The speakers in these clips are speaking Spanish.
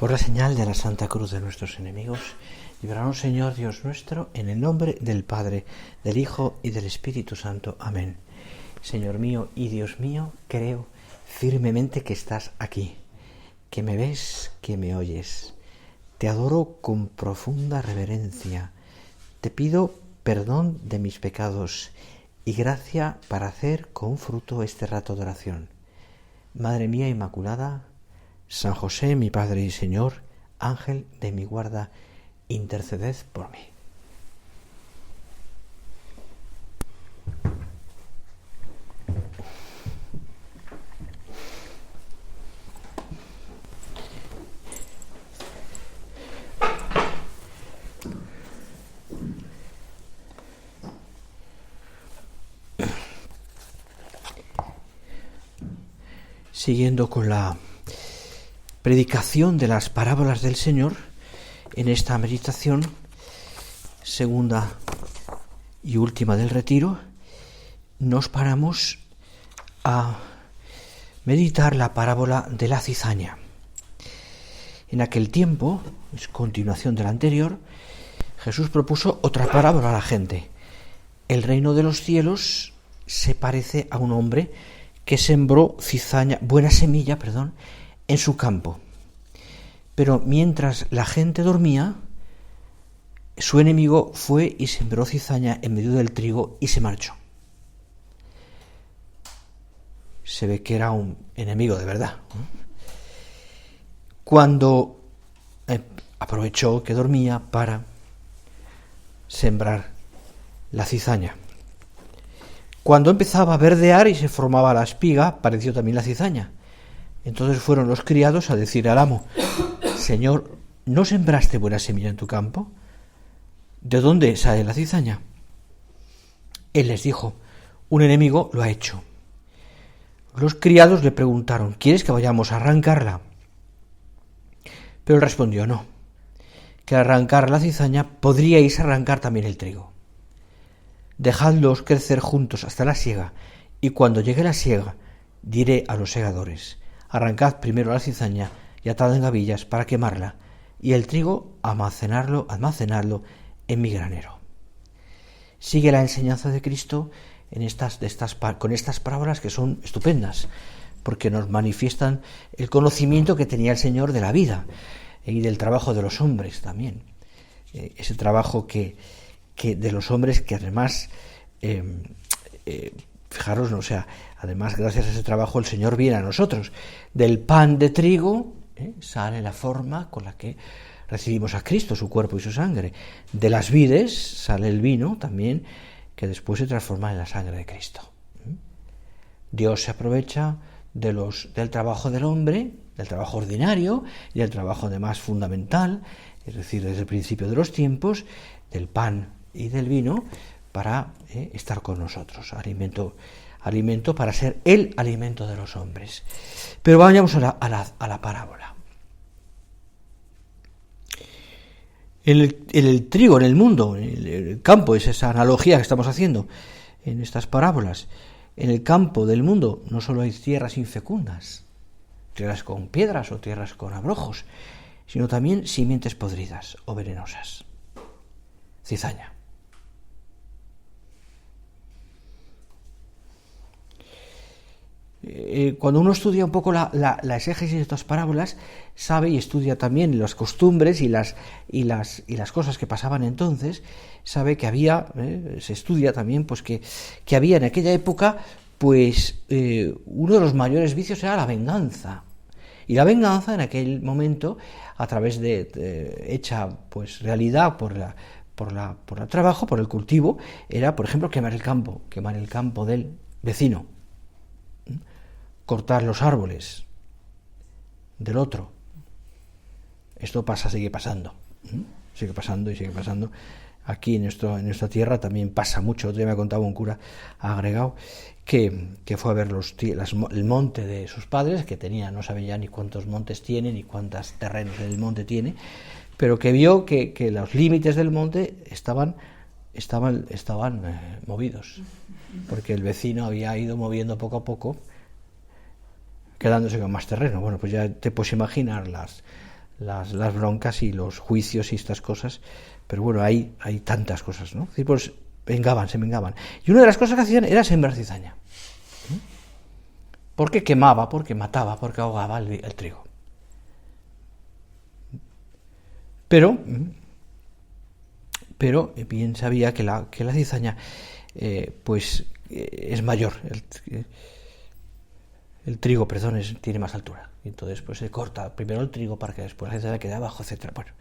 Por la señal de la Santa Cruz de nuestros enemigos, líbranos, Señor Dios nuestro, en el nombre del Padre, del Hijo y del Espíritu Santo. Amén. Señor mío y Dios mío, creo firmemente que estás aquí, que me ves, que me oyes. Te adoro con profunda reverencia. Te pido perdón de mis pecados y gracia para hacer con fruto este rato de oración. Madre mía Inmaculada, San José, mi Padre y Señor, Ángel de mi guarda, interceded por mí. Siguiendo con la predicación de las parábolas del Señor, en esta meditación segunda y última del retiro, nos paramos a meditar la parábola de la cizaña. En aquel tiempo, es continuación de la anterior, Jesús propuso otra parábola a la gente. El reino de los cielos se parece a un hombre que sembró buena semilla, en su campo. Pero mientras la gente dormía, su enemigo fue y sembró cizaña en medio del trigo y se marchó. Se ve que era un enemigo de verdad. Cuando aprovechó que dormía para sembrar la cizaña. Cuando empezaba a verdear y se formaba la espiga, apareció también la cizaña. Entonces fueron los criados a decir al amo: Señor, ¿no sembraste buena semilla en tu campo? ¿De dónde sale la cizaña? Él les dijo: un enemigo lo ha hecho. Los criados le preguntaron: ¿quieres que vayamos a arrancarla? Pero él respondió: no, que al arrancar la cizaña podríais arrancar también el trigo. Dejadlos crecer juntos hasta la siega, y cuando llegue la siega, diré a los segadores: arrancad primero la cizaña y atad en gavillas para quemarla, y el trigo almacenadlo en mi granero. Sigue la enseñanza de Cristo con estas parábolas, que son estupendas, porque nos manifiestan el conocimiento que tenía el Señor de la vida y del trabajo de los hombres también. Ese trabajo que de los hombres que además, fijaros, además gracias a ese trabajo el Señor viene a nosotros. Del pan de trigo sale la forma con la que recibimos a Cristo, su cuerpo y su sangre. De las vides sale el vino también, que después se transforma en la sangre de Cristo. Dios se aprovecha del trabajo del hombre, del trabajo ordinario y del trabajo además fundamental, es decir, desde el principio de los tiempos, del pan y del vino, para estar con nosotros, alimento para ser el alimento de los hombres. Pero vayamos a la parábola. El trigo en el mundo, en el campo, es esa analogía que estamos haciendo en estas parábolas. En el campo del mundo no solo hay tierras infecundas, tierras con piedras o tierras con abrojos, sino también simientes podridas o venenosas. Cizaña. Cuando uno estudia un poco la exégesis de estas parábolas, sabe y estudia también las costumbres y las cosas que pasaban entonces, sabe que se estudia también pues que había en aquella época uno de los mayores vicios era la venganza. Y la venganza en aquel momento, a través hecha realidad por el trabajo, por el cultivo, era, por ejemplo, quemar el campo del vecino, cortar los árboles del otro. Esto sigue pasando. Aquí en nuestra tierra también pasa mucho. Otro día me ha contado un cura agregado que fue a ver el monte de sus padres, que no sabía ya ni cuántos montes tiene, ni cuántos terrenos del monte tiene, pero que vio que los límites del monte estaban movidos, porque el vecino había ido moviendo poco a poco, quedándose con más terreno. Bueno, pues ya te puedes imaginar las broncas y los juicios y estas cosas, pero bueno, hay tantas cosas, ¿no? Y pues se vengaban. Y una de las cosas que hacían era sembrar cizaña. Porque quemaba, porque mataba, porque ahogaba el trigo. Pero bien sabía que la cizaña es mayor, el trigo, tiene más altura. Y entonces pues se corta primero el trigo para que después la cizaña quede abajo, etc. Bueno.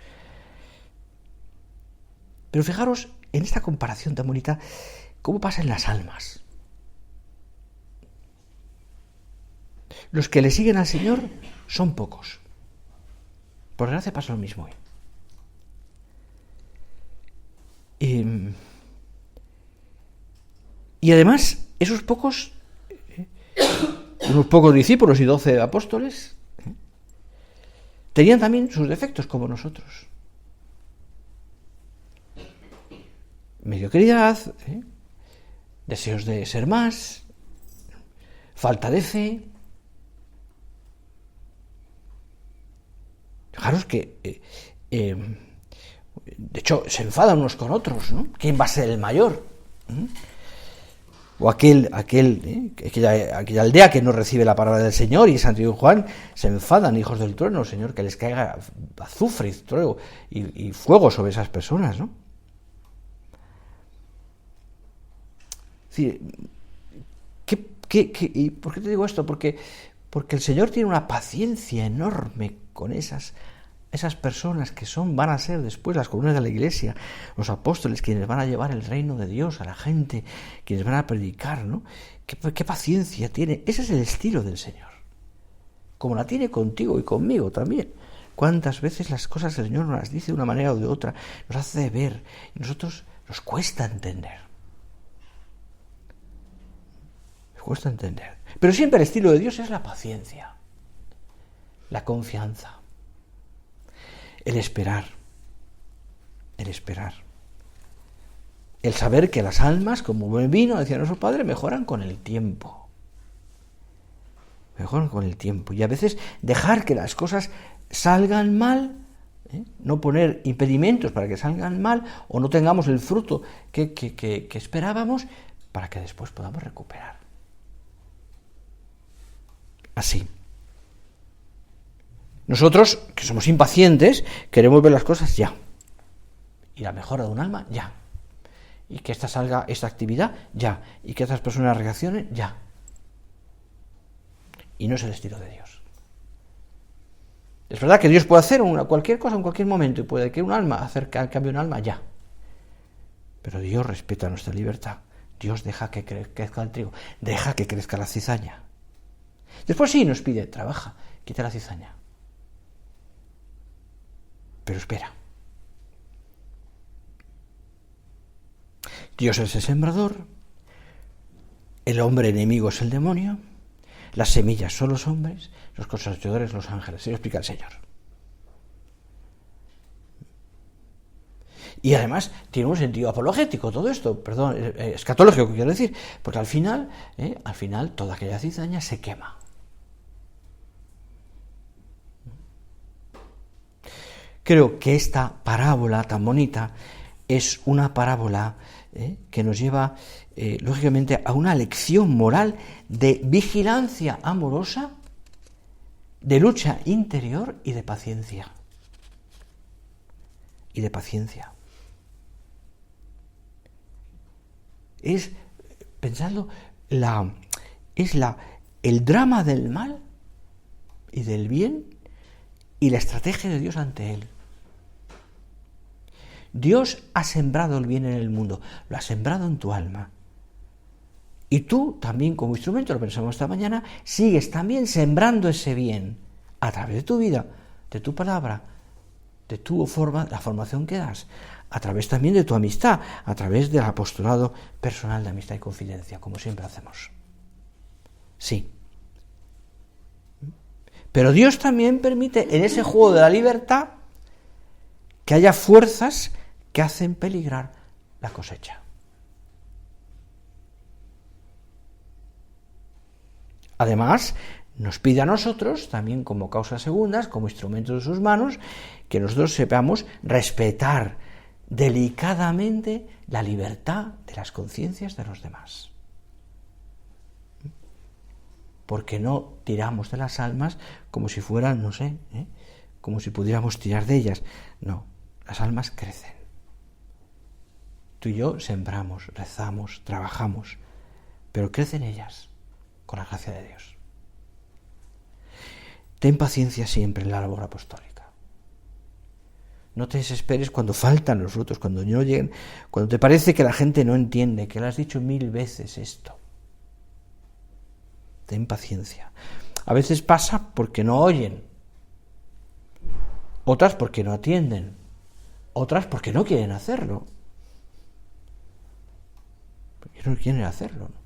Pero fijaros en esta comparación tan bonita, cómo pasa en las almas. Los que le siguen al Señor son pocos. Por desgracia pasa lo mismo hoy. Y además, esos pocos, unos pocos discípulos y 12 apóstoles, tenían también sus defectos como nosotros. Mediocridad, deseos de ser más, falta de fe. Fijaros que, de hecho, se enfadan unos con otros, ¿no? ¿Quién va a ser el mayor? O aquella aldea que no recibe la palabra del Señor, y Santiago y Juan se enfadan, hijos del trueno, Señor, que les caiga azufre y fuego sobre esas personas, ¿no? Es decir, ¿y por qué te digo esto? Porque el Señor tiene una paciencia enorme con esas personas que van a ser después las columnas de la Iglesia, los apóstoles, quienes van a llevar el reino de Dios a la gente, quienes van a predicar, ¿no? ¿Qué paciencia tiene? Ese es el estilo del Señor, como la tiene contigo y conmigo también. ¿Cuántas veces las cosas del Señor nos las dice de una manera o de otra, nos hace ver, y nosotros nos cuesta entender? Cuesta entender. Pero siempre el estilo de Dios es la paciencia, la confianza, el esperar, el saber que las almas, como buen vino, decía nuestro Padre, mejoran con el tiempo. Y a veces dejar que las cosas salgan mal, no poner impedimentos para que salgan mal, o no tengamos el fruto que esperábamos, para que después podamos recuperar. Así. Nosotros, que somos impacientes, queremos ver las cosas ya. Y la mejora de un alma, ya. Y que salga esta actividad, ya. Y que estas personas reaccionen, ya. Y no es el estilo de Dios. Es verdad que Dios puede hacer cualquier cosa en cualquier momento, y puede que un alma hacer cambio un alma, ya. Pero Dios respeta nuestra libertad. Dios deja que crezca el trigo, deja que crezca la cizaña. Después sí nos pide, trabaja, quita la cizaña. Pero espera. Dios es el sembrador, el hombre enemigo es el demonio, las semillas son los hombres, los cosechadores los ángeles. Se lo explica el Señor. Y además tiene un sentido apologético todo esto, escatológico, quiero decir, porque al final toda aquella cizaña se quema. Creo que esta parábola tan bonita es una parábola que nos lleva, lógicamente, a una lección moral de vigilancia amorosa, de lucha interior y de paciencia. Es, pensadlo, el drama del mal y del bien y la estrategia de Dios ante él. Dios ha sembrado el bien en el mundo, lo ha sembrado en tu alma. Y tú también como instrumento, lo pensamos esta mañana, sigues también sembrando ese bien a través de tu vida, de tu palabra, de la formación que das, a través también de tu amistad, a través del apostolado personal de amistad y confidencia, como siempre hacemos. Sí. Pero Dios también permite en ese juego de la libertad que haya fuerzas que hacen peligrar la cosecha. Además, nos pide a nosotros, también como causas segundas, como instrumentos de sus manos, que nosotros sepamos respetar delicadamente la libertad de las conciencias de los demás. Porque no tiramos de las almas como si fueran, no sé, como si pudiéramos tirar de ellas. No, las almas crecen. Tú y yo sembramos, rezamos, trabajamos, pero crecen ellas con la gracia de Dios. Ten paciencia siempre en la labor apostólica. No te desesperes cuando faltan los frutos, cuando no lleguen, cuando te parece que la gente no entiende, que le has dicho 1000 veces esto. Ten paciencia. A veces pasa porque no oyen, otras porque no atienden, otras porque no quieren hacerlo. Porque no quieren hacerlo, ¿no?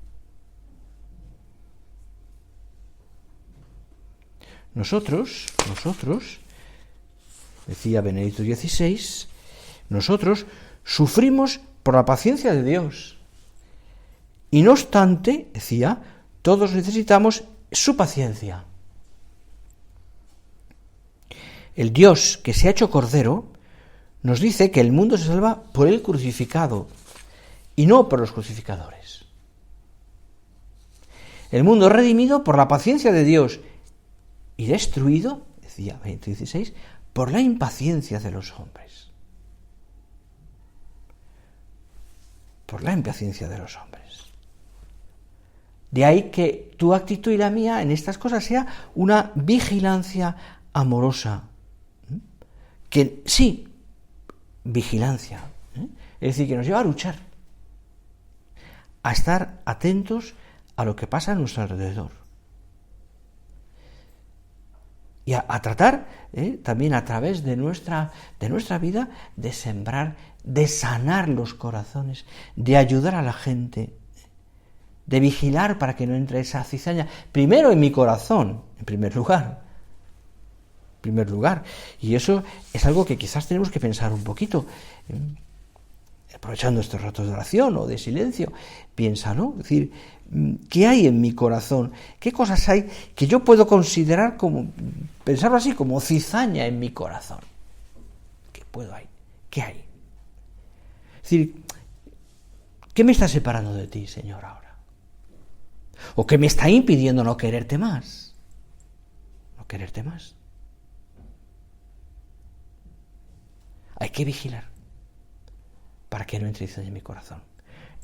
Nosotros, decía Benedicto XVI, nosotros sufrimos por la paciencia de Dios. Y no obstante, decía, todos necesitamos su paciencia. El Dios que se ha hecho cordero nos dice que el mundo se salva por el crucificado y no por los crucificadores. El mundo es redimido por la paciencia de Dios y destruido, decía Benedicto XVI, por la impaciencia de los hombres. Por la impaciencia de los hombres. De ahí que tu actitud y la mía en estas cosas sea una vigilancia amorosa. Que sí, vigilancia. Es decir, que nos lleva a luchar, a estar atentos a lo que pasa a nuestro alrededor. Y a tratar también a través de nuestra vida de sembrar, de sanar los corazones, de ayudar a la gente, de vigilar para que no entre esa cizaña, primero en mi corazón, en primer lugar. Y eso es algo que quizás tenemos que pensar un poquito, aprovechando estos ratos de oración o de silencio. Piensa, ¿no? Es decir, ¿qué hay en mi corazón? ¿Qué cosas hay que yo puedo considerar como, pensarlo así, como cizaña en mi corazón? ¿Qué hay? Es decir, ¿qué me está separando de ti, Señor, ahora? ¿O qué me está impidiendo no quererte más? Hay que vigilar para que no entre cizaña en mi corazón.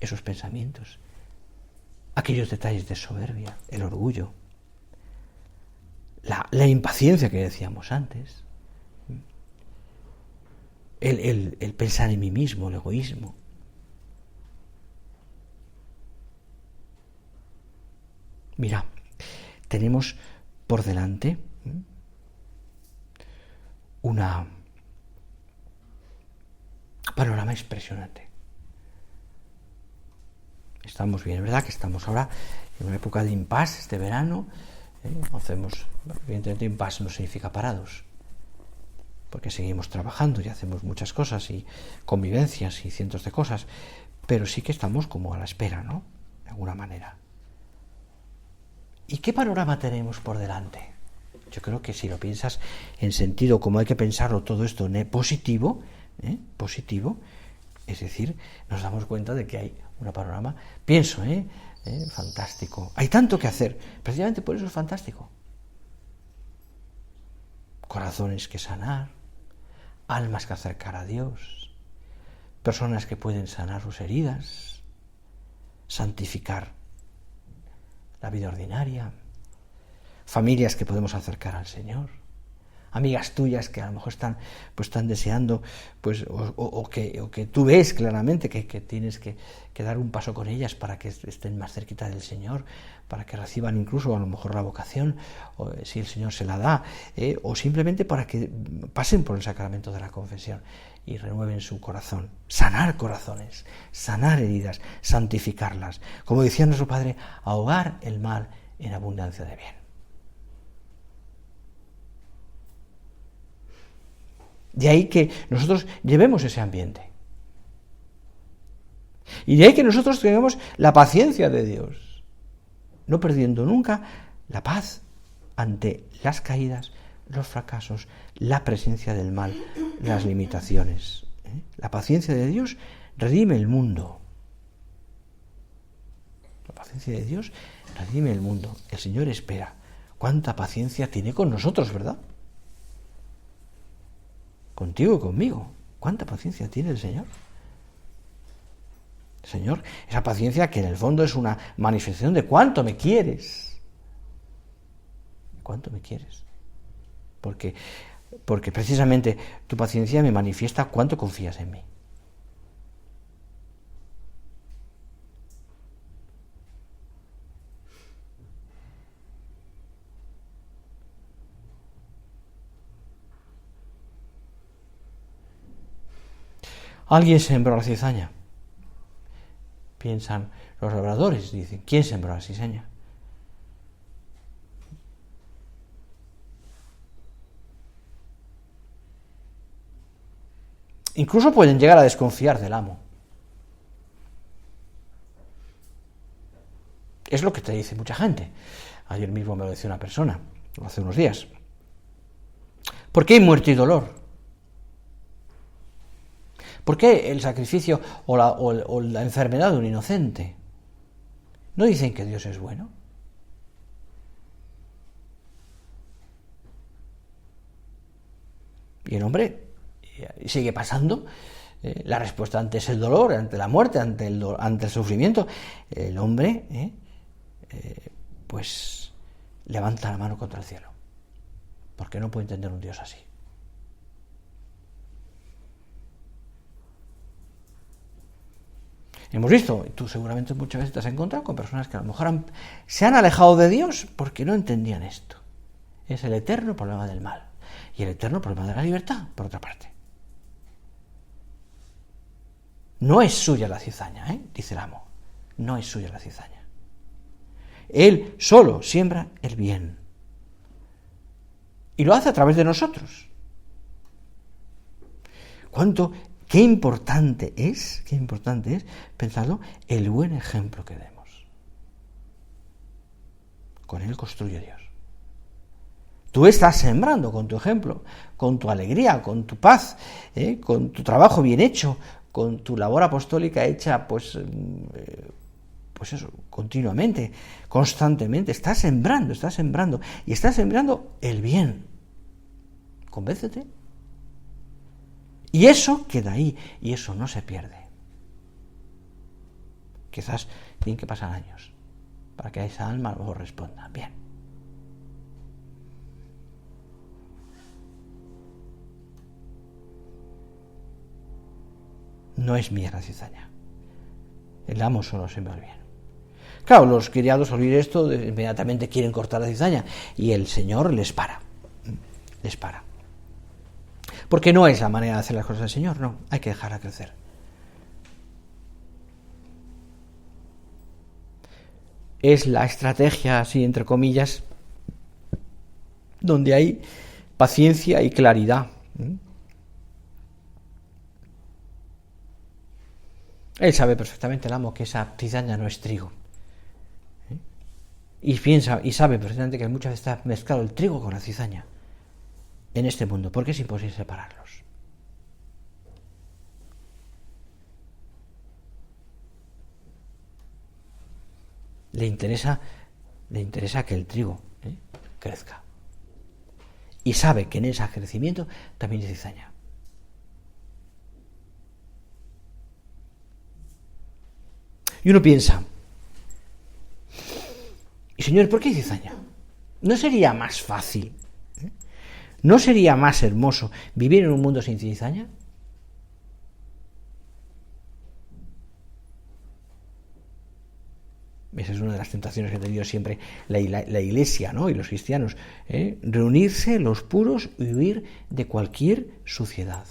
Esos pensamientos, aquellos detalles de soberbia, el orgullo, la impaciencia que decíamos antes, el pensar en mí mismo, el egoísmo. Mira, tenemos por delante una panorama impresionante. Estamos bien, ¿verdad? Que estamos ahora en una época de impasse este verano. Evidentemente, impasse no significa parados, porque seguimos trabajando y hacemos muchas cosas y convivencias y cientos de cosas, pero sí que estamos como a la espera, ¿no? De alguna manera. ¿Y qué panorama tenemos por delante? Yo creo que si lo piensas en sentido como hay que pensarlo todo esto positivo, es decir, nos damos cuenta de que hay un panorama, pienso, fantástico. Hay tanto que hacer, precisamente por eso es fantástico. Corazones que sanar, almas que acercar a Dios, personas que pueden sanar sus heridas, santificar la vida ordinaria, familias que podemos acercar al Señor, amigas tuyas que a lo mejor están deseando, o que tú ves claramente que tienes que dar un paso con ellas para que estén más cerquita del Señor, para que reciban incluso a lo mejor la vocación, o si el Señor se la da, o simplemente para que pasen por el sacramento de la confesión y renueven su corazón. Sanar corazones, sanar heridas, santificarlas. Como decía nuestro Padre, ahogar el mal en abundancia de bien. De ahí que nosotros llevemos ese ambiente. Y de ahí que nosotros tengamos la paciencia de Dios, no perdiendo nunca la paz ante las caídas, los fracasos, la presencia del mal, las limitaciones. La paciencia de Dios redime el mundo. La paciencia de Dios redime el mundo. El Señor espera. ¿Cuánta paciencia tiene con nosotros, verdad? Contigo y conmigo. ¿Cuánta paciencia tiene el Señor? Señor, esa paciencia que en el fondo es una manifestación de cuánto me quieres. ¿Cuánto me quieres? Porque precisamente tu paciencia me manifiesta cuánto confías en mí. Alguien sembró la cizaña. Piensan los labradores, dicen, ¿quién sembró la cizaña? Incluso pueden llegar a desconfiar del amo. Es lo que te dice mucha gente. Ayer mismo me lo decía una persona, hace unos días. ¿Por qué hay muerte y dolor? ¿Por qué el sacrificio o la enfermedad de un inocente? ¿No dicen que Dios es bueno? Y el hombre sigue pasando. La respuesta ante el dolor, ante la muerte, ante el sufrimiento. El hombre pues levanta la mano contra el cielo. Porque no puede entender un Dios así. Hemos visto, tú seguramente muchas veces te has encontrado con personas que a lo mejor se han alejado de Dios porque no entendían esto. Es el eterno problema del mal y el eterno problema de la libertad, por otra parte. No es suya la cizaña, dice el amo. No es suya la cizaña. Él solo siembra el bien. Y lo hace a través de nosotros. Qué importante es, pensarlo, el buen ejemplo que demos. Con él construye Dios. Tú estás sembrando con tu ejemplo, con tu alegría, con tu paz, con tu trabajo bien hecho, con tu labor apostólica hecha, pues eso, continuamente, constantemente. Estás sembrando, y estás sembrando el bien. Convéncete. Y eso queda ahí, y eso no se pierde. Quizás tienen que pasar años para que esa alma luego responda. Bien. No es mía la cizaña. El amo solo siembra el bien. Claro, los criados al oír esto inmediatamente quieren cortar la cizaña y el Señor les para. Porque no es la manera de hacer las cosas del Señor, no, hay que dejarla crecer. Es la estrategia, así entre comillas, donde hay paciencia y claridad. Él sabe perfectamente, el amo, que esa cizaña no es trigo. Y piensa y sabe perfectamente que muchas veces está mezclado el trigo con la cizaña en este mundo, porque es imposible separarlos. Le interesa que el trigo crezca. Y sabe que en ese crecimiento también hay cizaña. Y uno piensa, y Señor, ¿por qué hay cizaña? ¿No sería más fácil? ¿No sería más hermoso vivir en un mundo sin cizaña? Esa es una de las tentaciones que ha tenido siempre la Iglesia, ¿no? Y los cristianos. Reunirse los puros y huir de cualquier suciedad.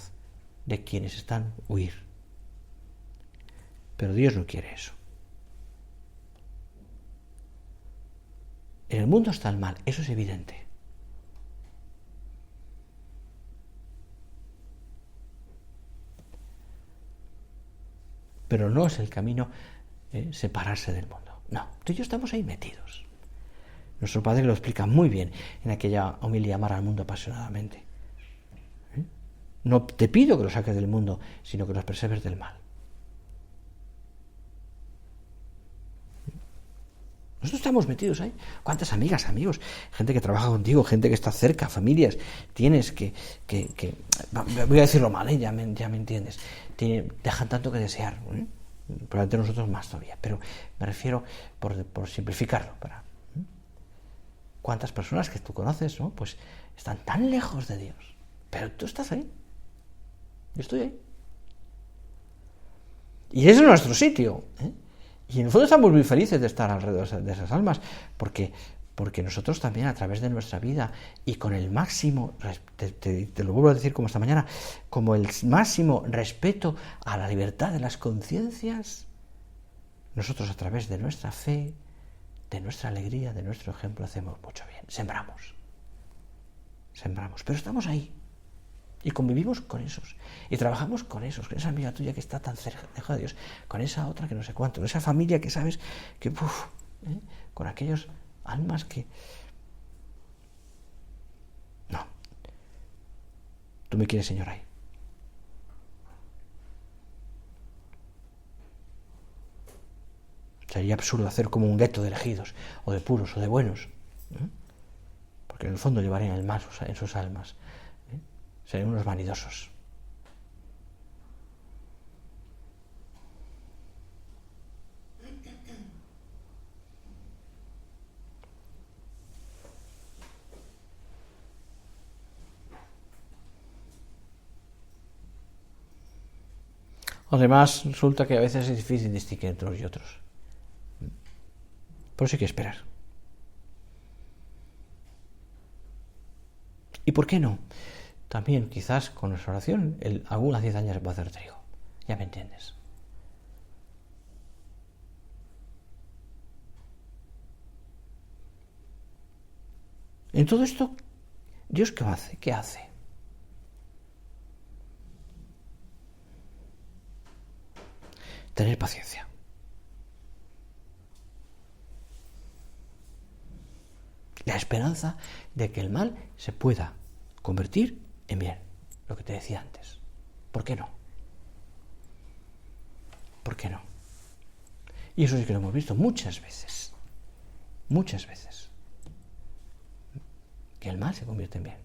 De quienes están, huir. Pero Dios no quiere eso. En el mundo está el mal, eso es evidente. Pero no es el camino separarse del mundo. No, tú y yo estamos ahí metidos. Nuestro Padre lo explica muy bien en aquella homilía, amar al mundo apasionadamente. No te pido que los saques del mundo, sino que los preserves del mal. Nosotros estamos metidos ahí. ¿Cuántas amigas, amigos? Gente que trabaja contigo, gente que está cerca, familias. Tienes que voy a decirlo mal, ya me entiendes. Dejan tanto que desear. Probablemente nosotros más todavía. Pero me refiero, por simplificarlo, ¿cuántas personas que tú conoces, ¿no? Pues están tan lejos de Dios? Pero tú estás ahí. Yo estoy ahí. Y ese es nuestro sitio, Y en el fondo estamos muy felices de estar alrededor de esas almas, porque nosotros también, a través de nuestra vida y con el máximo, te lo vuelvo a decir como esta mañana, como el máximo respeto a la libertad de las conciencias, nosotros a través de nuestra fe, de nuestra alegría, de nuestro ejemplo, hacemos mucho bien. Sembramos, pero estamos ahí. Y convivimos con esos, y trabajamos con esos, con esa amiga tuya que está tan cerca de Dios, con esa otra que no sé cuánto, con esa familia que sabes que, con aquellos almas que... No. Tú me quieres, Señor, ahí. Sería absurdo hacer como un gueto de elegidos, o de puros, o de buenos, porque en el fondo llevarían el mal en sus almas. Serían unos vanidosos. Además, resulta que a veces es difícil distinguir entre unos y otros. Por eso hay que esperar. ¿Y por qué no? También, quizás, con nuestra oración, alguna cizaña se puede hacer trigo. Ya me entiendes. En todo esto, ¿Dios qué hace? ¿Qué hace? Tener paciencia. La esperanza de que el mal se pueda convertir en bien, lo que te decía antes. ¿Por qué no? ¿Por qué no? Y eso sí que lo hemos visto muchas veces. Muchas veces. Que el mal se convierte en bien.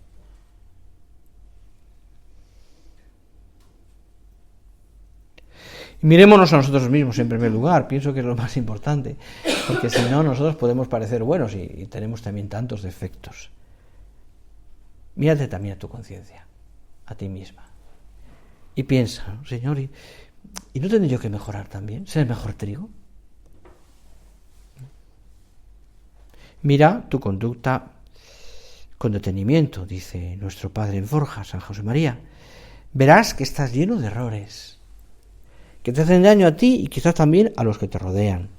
Y mirémonos a nosotros mismos en primer lugar, pienso que es lo más importante, porque si no, nosotros podemos parecer buenos y tenemos también tantos defectos. Mírate también a tu conciencia, a ti misma. Y piensa, Señor, ¿y no tendré yo que mejorar también? ¿Ser mejor trigo? Mira tu conducta con detenimiento, dice nuestro Padre en Forja, San José María. Verás que estás lleno de errores, que te hacen daño a ti y quizás también a los que te rodean.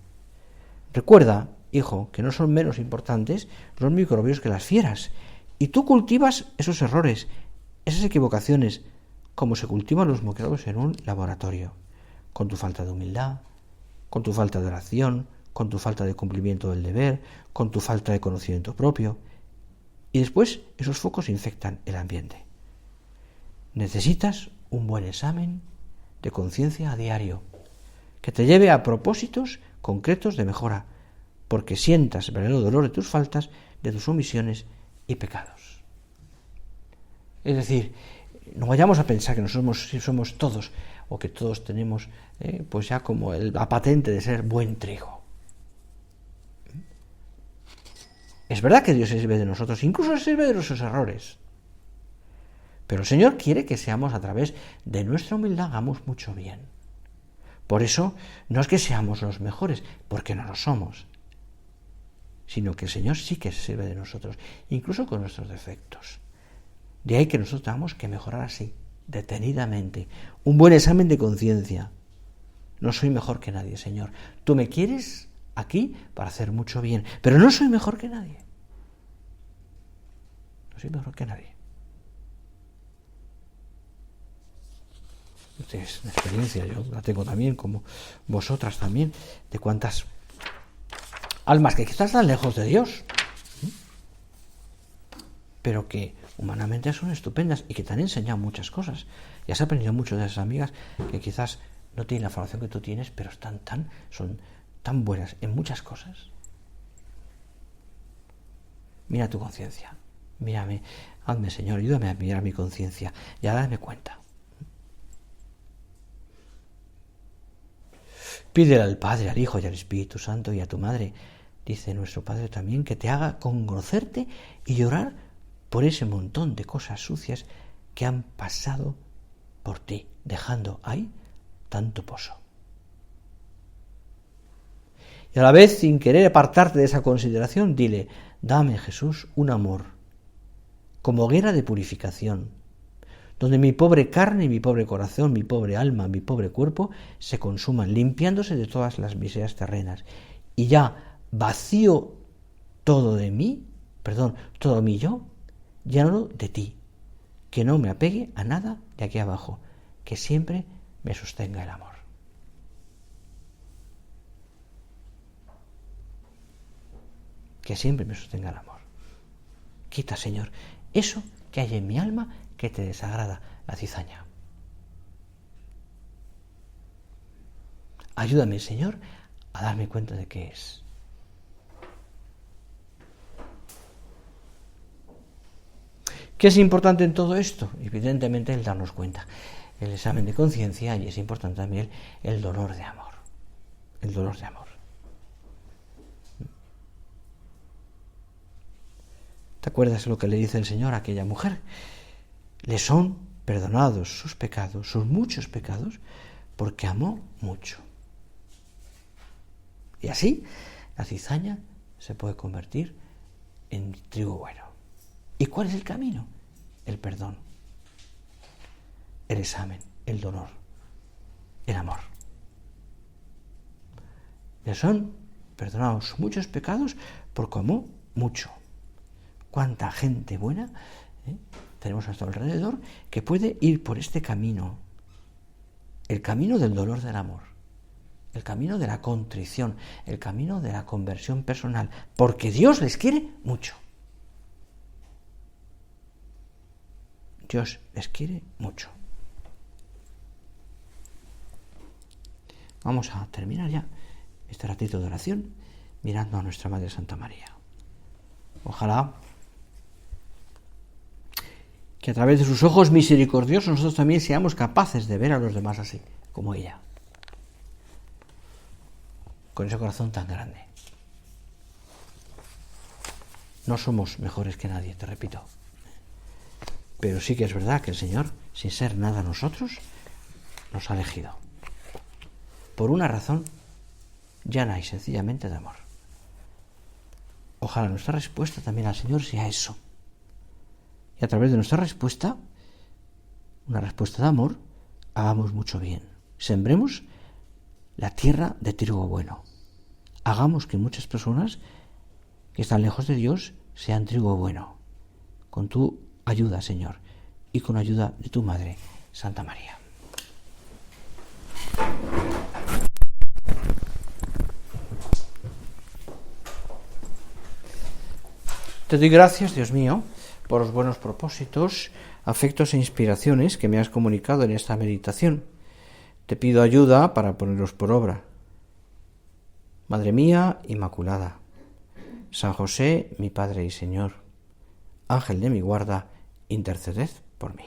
Recuerda, hijo, que no son menos importantes los microbios que las fieras, y tú cultivas esos errores, esas equivocaciones, como se cultivan los microbios en un laboratorio, con tu falta de humildad, con tu falta de oración, con tu falta de cumplimiento del deber, con tu falta de conocimiento propio. Y después esos focos infectan el ambiente. Necesitas un buen examen de conciencia a diario, que te lleve a propósitos concretos de mejora, porque sientas el verdadero dolor de tus faltas, de tus omisiones y pecados. Es decir, no vayamos a pensar que somos todos, o que todos tenemos pues ya como la patente de ser buen trigo. Es verdad que Dios se sirve de nosotros, incluso se sirve de nuestros errores. Pero el Señor quiere que seamos, a través de nuestra humildad, hagamos mucho bien. Por eso, no es que seamos los mejores, porque no lo somos, sino que el Señor sí que se sirve de nosotros, incluso con nuestros defectos. De ahí que nosotros tengamos que mejorar así, detenidamente. Un buen examen de conciencia. No soy mejor que nadie, Señor. Tú me quieres aquí para hacer mucho bien, pero no soy mejor que nadie. No soy mejor que nadie. Esta es una experiencia, yo la tengo también, como vosotras también, de cuántas almas que quizás están lejos de Dios, pero que humanamente son estupendas y que te han enseñado muchas cosas. Y has aprendido mucho de esas amigas que quizás no tienen la formación que tú tienes, pero son tan buenas en muchas cosas. Mira tu conciencia, mírame, hazme, Señor, ayúdame a mirar mi conciencia y a darme cuenta. Pídele al Padre, al Hijo y al Espíritu Santo y a tu Madre, dice nuestro Padre también, que te haga conocerte y llorar por ese montón de cosas sucias que han pasado por ti, dejando ahí tanto pozo. Y a la vez, sin querer apartarte de esa consideración, dile: dame, Jesús, un amor, como hoguera de purificación, donde mi pobre carne, mi pobre corazón, mi pobre alma, mi pobre cuerpo se consuman, limpiándose de todas las miserias terrenas. Y ya vacío todo de mí, todo mi yo, llénalo de ti, que no me apegue a nada de aquí abajo, que siempre me sostenga el amor. Que siempre me sostenga el amor. Quita, Señor, eso que hay en mi alma que te desagrada, la cizaña. Ayúdame, Señor, a darme cuenta de qué es. ¿Qué es importante en todo esto? Evidentemente el darnos cuenta, el examen de conciencia, y es importante también el dolor de amor. El dolor de amor. ¿Te acuerdas lo que le dice el Señor a aquella mujer? Le son perdonados sus pecados, sus muchos pecados, porque amó mucho. Y así la cizaña se puede convertir en trigo bueno. ¿Y cuál es el camino? El perdón, el examen, el dolor, el amor. Le son perdonados muchos pecados porque amó mucho. Cuánta gente buena tenemos a nuestro alrededor que puede ir por este camino, el camino del dolor del amor, el camino de la contrición, el camino de la conversión personal, porque Dios les quiere mucho. Dios les quiere mucho. Vamos a terminar ya este ratito de oración mirando a nuestra Madre Santa María. Ojalá que a través de sus ojos misericordiosos nosotros también seamos capaces de ver a los demás así, como ella, con ese corazón tan grande. No somos mejores que nadie, te repito, pero sí que es verdad que el Señor, sin ser nada nosotros, nos ha elegido por una razón llana y sencillamente de amor. Ojalá nuestra respuesta también al Señor sea eso. Y a través de nuestra respuesta, una respuesta de amor, hagamos mucho bien. Sembremos la tierra de trigo bueno. Hagamos que muchas personas que están lejos de Dios sean trigo bueno. Con tu ayuda, Señor, y con la ayuda de tu Madre, Santa María. Te doy gracias, Dios mío, por los buenos propósitos, afectos e inspiraciones que me has comunicado en esta meditación. Te pido ayuda para ponerlos por obra. Madre mía Inmaculada, San José, mi Padre y Señor, Ángel de mi guarda, interceded por mí.